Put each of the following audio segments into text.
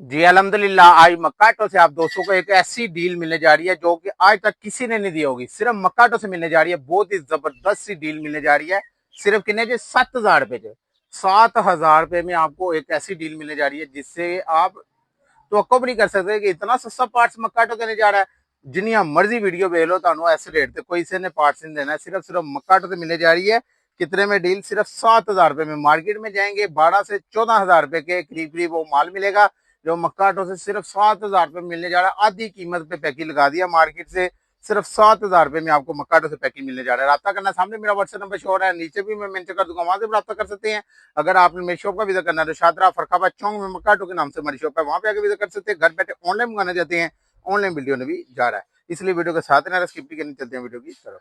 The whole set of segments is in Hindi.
जी अल्हम्दुलिल्लाह, आज मक्काटो से आप दोस्तों को एक ऐसी डील मिलने जा रही है जो कि आज तक किसी ने नहीं दी होगी। सिर्फ मक्काटो से मिलने जा रही है। बहुत ही जबरदस्त सी डील मिलने जा रही है। सिर्फ कितने के 7,000 रुपए के। 7,000 रुपए में आपको एक ऐसी डील मिलने जा रही है जिससे आप तो भी नहीं कर सकते कि इतना सस्ता पार्ट्स मक्काटो देने जा रहा है। जिन्नियां मर्जी वीडियो भेज लो, ਤੁਹਾਨੂੰ ऐसे रेट कोई इसे ने पार्ट्स नहीं देना है। सिर्फ सिर्फ मक्काटो से मिलने जा रही है। कितने में डील? सिर्फ 7,000 रुपए में। मार्केट में जाएंगे 12 से 14,000 रुपए के करीब करीब वो माल मिलेगा, जो मक्काटो से सिर्फ 7,000 रुपए मिलने जा रहा है। आधी कीमत पे पैकेज लगा दिया मार्केट से। सिर्फ 7,000 रुपए में आपको मक्काटो से पैकेज मिलने जा रहा है। राब्ता करना, सामने मेरा व्हाट्सएप नंबर शो हो रहा है, नीचे भी मैं मेंशन कर दूंगा, वहां से भी राब्ता कर सकते हैं। अगर आपने मेरी शॉप का विजिट करना है तो शादरा फरखाबाद चौक में मक्काटो के नाम से हमारी शॉप है, वहां पे आके विजिट कर सकते हैं। घर बैठे ऑनलाइन मंगाना चाहते हैं, ऑनलाइन वीडियो ने भी जा रहा है, इसलिए वीडियो के साथ ना स्किप नहीं करनी। चलते हैं वीडियो की तरफ।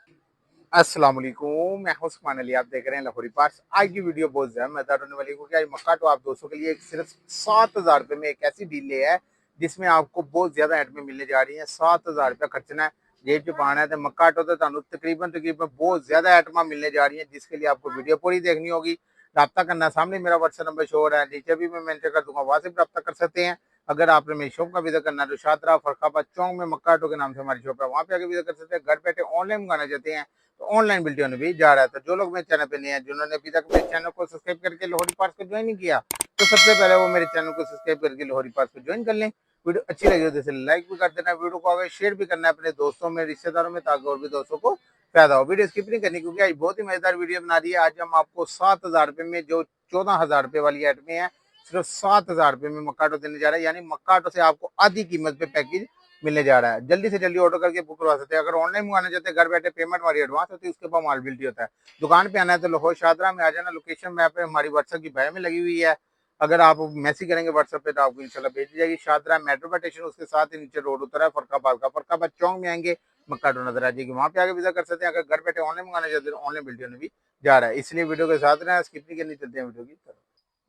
अस्सलाम वालेकुम, मैं हूं उस्मान अली, आप देख रहे हैं लाहौरी पार्ट्स। आज की वीडियो बहुत ज्यादा मजेदार होने वाली है क्योंकि आज मक्काटो आप दोस्तों के लिए सिर्फ 7,000 रुपए में एक ऐसी डील ले है जिसमें आपको बहुत ज्यादा आइटमें मिलने जा रही है। 7,000 रुपया खर्चना है, जेब च पाना है तो मक्काटो तो तकरीबन तकरीबन बहुत ज्यादा आइटम मिलने जा रही है, जिसके लिए आपको वीडियो पूरी देखनी होगी। राब्ता करना, सामने मेरा व्हाट्सएप नंबर शो हो रहा है, नीचे भी मैं मेंशन कर दूंगा, वहां से भी राब्ता कर सकते हैं। अगर आपने मेरी शॉप का विजिट करना है तो शादरा फरखाबाद चौक में मक्काटो के नाम से हमारी शॉप है, वहां पे आके विजिट कर सकते हैं। घर बैठे ऑनलाइन मंगाना चाहते हैं तो ऑनलाइन वीडियो में भी जा रहा है। तो जो लोग मेरे चैनल पे नहीं है, जिन्होंने अभी तक मेरे चैनल को सब्सक्राइब करके लाहौरी पार्ट्स को ज्वाइन नहीं किया, तो सबसे पहले वो मेरे चैनल को सब्सक्राइब करके लाहौरी पार्ट्स को ज्वाइन कर लें। वीडियो अच्छी लगी हो तो लाइक भी कर देना, वीडियो को आगे शेयर भी करना है अपने दोस्तों में, रिश्तेदारों में, ताकि और भी दोस्तों को फायदा हो। वीडियो स्किप नहीं करनी क्योंकि आज बहुत ही मजेदार वीडियो बना रही है। आज हम आपको 7,000 रुपए में जो 14,000 रुपए वाली आइटमें हैं, सिर्फ 7,000 रुपए में मक्काटो देने जा रहा है। यानी मक्काटो से आपको आधी कीमत पे पैकेज मिलने जा रहा है। जल्दी से जल्दी ऑर्डर करके बुक करवा सकते हैं। अगर ऑनलाइन मंगाना चाहते हैं, घर बैठे पेमेंट हमारी एडवांस होती है, उसके बाद माल बिल्टी होता है। दुकान पे आना है तो लाहौर शादरा में आ जाना, लोकेशन मैप पे हमारी व्हाट्सएप की बायो में लगी हुई है। अगर आप मैसेज करेंगे व्हाट्सएप पे तो आपको इंशाल्लाह भेज दी जाएगी। शादरा मेट्रो का स्टेशन, उसके साथ ही नीचे रोड उतर है फरखाबाद का। फरखाबाद चौक में आएंगे, मक्काटो नजर आ जाएगी, वहां पे आके विजिट कर सकते हैं। अगर घर बैठे ऑनलाइन मंगाना चाहते हैं, ऑनलाइन बिल्टी होने भी जा रहा है, इसलिए वीडियो के साथ ना स्किप नहीं करनी। चलते हैं वीडियो की तरफ।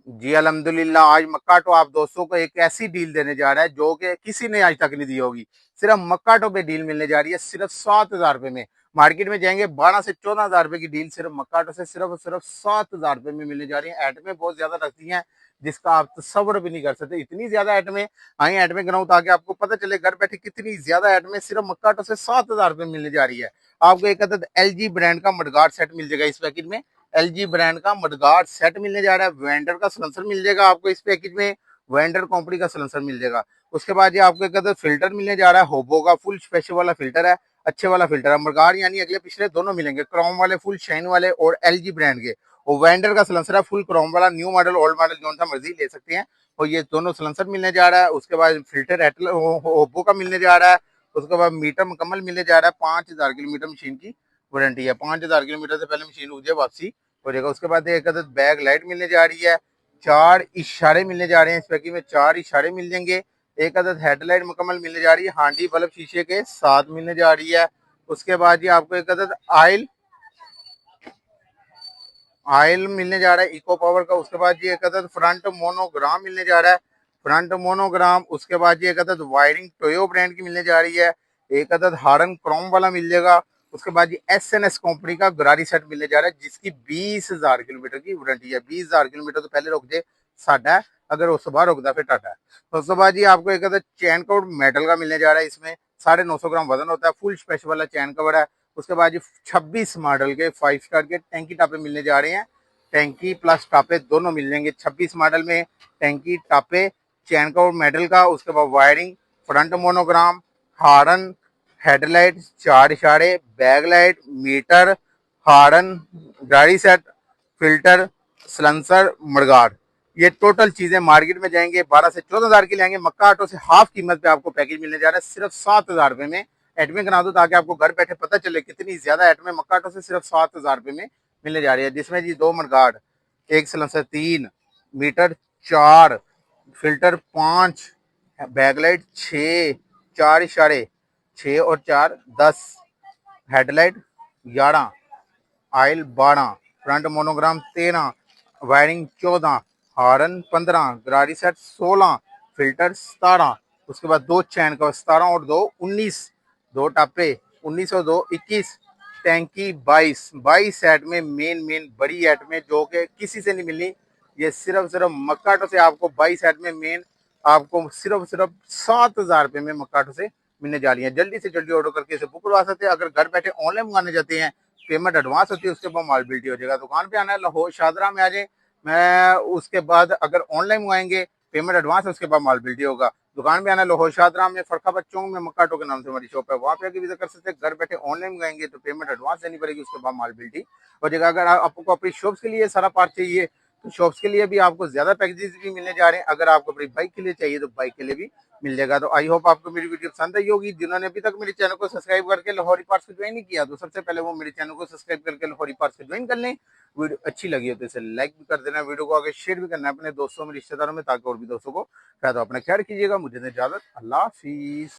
जी अल्हम्दुलिल्लाह, आज मक्काटो आप दोस्तों को एक ऐसी डील देने जा रहा है जो कि किसी ने आज तक नहीं दी होगी। सिर्फ मक्काटो पे डील मिलने जा रही है, सिर्फ 7,000 रुपए में। मार्केट में जाएंगे 12 से 14,000 रुपए की डील, सिर्फ मक्काटो से सिर्फ सिर्फ 7,000 रुपए में मिलने जा रही है। आइटमें बहुत ज्यादा रखती हैं जिसका आप तस्वर भी नहीं कर सकते, इतनी ज्यादा आइटमें। आई आइटमें गिनाऊं ताकि आपको पता चले घर बैठे कितनी ज्यादा आइटमें सिर्फ मक्काटो से 7,000 रुपए मिलने जा रही है। आपको एक अदद LG ब्रांड का मडगार्ड सेट मिल जाएगा इस पैकेट में। LG ब्रांड का मडगार्ड सेट मिलने जा रहा है। वेंडर का सलेंसर मिल जाएगा आपको इस पैकेज में। वेंडर कंपनी का सलेंसर मिल जाएगा। उसके बाद ये आपको एक अदद फिल्टर मिलने जा रहा है, होबो का फुल स्पेशल वाला फिल्टर है, अच्छे वाला फिल्टर है। मडगार्ड यानी अगले पिछले दोनों मिलेंगे, क्रोम वाले फुल शाइन वाले और LG ब्रांड के। और वेंडर का सलेंसर है फुल क्रोम वाला, न्यू मॉडल ओल्ड मॉडल जो सा मर्जी ले सकते हैं। और ये दोनों सलेंसर मिलने जा रहा है। उसके बाद फिल्टर ओप्पो का मिलने जा रहा है। उसके बाद मीटर मुकम्मल मिलने जा रहा है। 5,000 किलोमीटर मशीन की वारंटी है। 5,000 किलोमीटर से पहले मशीन उठ जाए वापसी हो जाएगा। उसके बाद एक अदद बैक लाइट मिलने जा रही है। 4 इशारे मिलने जा रहे हैं इस पैकेज में, 4 इशारे मिल जाएंगे। एक अदद हेडलाइट मुकम्मल मिलने जा रही है, हांडी बल्ब शीशे के साथ मिलने जा रही है। उसके बाद ये आपको एक अदद आयल ऑयल मिलने जा रहा है इको पावर का। उसके बाद ये एक अदद फ्रंट मोनोग्राम मिलने जा रहा है, फ्रंट मोनोग्राम। उसके बाद ये एक अदद वायरिंग टोयो ब्रांड की मिलने जा रही है। एक अदद हार्न क्रोम वाला मिल जाएगा। उसके बाद ये SNS कंपनी का गरारी सेट मिलने जा रहा है, जिसकी 20,000 किलोमीटर की वारंटी है। 20,000 किलोमीटर तो पहले रुक जाए साडा है, अगर उस बार रुकता फिर टाटा है। तो उसके बाद ये आपको एक अदद चैन कवर मेटल का मिलने जा रहा है, इसमें 950 ग्राम वजन होता है, फुल स्पेशल वाला चैन कवर है। उसके बाद ये 26 मॉडल के 5 स्टार के टैंकी टापे मिलने जा रहे हैं। टैंकी प्लस टापे दोनों मिल जाएंगे 26 मॉडल में। टैंकी टापे चैन का और मेटल का। उसके बाद wiring, front monogram, horn, headlight, 4 इशारे, बैक लाइट, मीटर, हार्न, गाड़ी सेट, फिल्टर, सलेंसर, मडगार्ड। ये टोटल चीजें मार्केट में जाएंगे 12 से 14,000 की लेंगे। मक्काटो से हाफ कीमत पे आपको पैकेज मिलने जा रहा है, सिर्फ 7,000 रुपए में। एडमिट करा दो ताकि आपको घर बैठे पता चले कितनी ज्यादा एडमिट मक्काटो से सिर्फ 7,000 रुपए में मिलने जा रही है, जिसमें जी 2 मडगार्ड, एक सलेंसर, 3 मीटर, 4 फिल्टर, 5 बैकलाइट, 6 4 इशारे, 6 और 4 10 headlight, 11 oil, 12 front monogram, 13 wiring, 14 horn, 15 गरारी सेट, 16 फिल्टर, 17। उसके बाद 2 चैन का 17 और 2 19, 2 टापे 19 और 2 21, टैंकी 22। 22 सेट में मेन बड़ी सेट में जो कि किसी से नहीं मिलनी, ये सिर्फ सिर्फ मक्काटो से आपको 22 सेट में मेन आपको सिर्फ 7,000 रुपए में मक्काटो से मिलने जा रही है। जल्दी से जल्दी ऑर्डर करके इसे बुक करवा सकते हैं। अगर घर बैठे ऑनलाइन मंगाने जाते हैं, पेमेंट एडवांस होती है, उसके बाद माल बिल्टी हो जाएगा। दुकान पे आना है, लाहौर शादरा में आ जाए। मैं उसके बाद अगर ऑनलाइन मंगाएंगे, पेमेंट एडवांस है, उसके बाद माल बिल्टी होगा। दुकान पे आना है, लाहौर शादरा में फरखाबाद चौक में मक्काटो के नाम से हमारी शॉप है, वहाँ पे आके विजिट कर सकते हैं। घर बैठे ऑनलाइन मंगाएंगे तो पेमेंट एडवांस देनी पड़ेगी, उसके बाद माल बिल्टी हो जाएगा। अगर आपको अपनी शॉप्स के लिए सारा पार्ट चाहिए तो शॉप्स के लिए भी आपको ज्यादा पैकेजेस भी मिलने जा रहे हैं। अगर आपको अपनी बाइक के लिए चाहिए तो बाइक के लिए भी मिल जाएगा। तो आई होप आपको मेरी वीडियो पसंद आई होगी। जिन्होंने अभी तक मेरे चैनल को सब्सक्राइब करके लाहौरी पार्ट्स को ज्वाइन नहीं किया तो सबसे पहले वो मेरे चैनल को सब्सक्राइब करके लाहौरी पार्ट्स को ज्वाइन कर लें। वीडियो अच्छी लगी हो तो इसे लाइक भी कर देना, वीडियो को आगे शेयर भी करना है अपने दोस्तों में, रिश्तेदारों में, ताकि और भी दोस्तों को फायदा। अपना ख्याल कीजिएगा। मुझे इजाजत, अल्लाह हाफिज।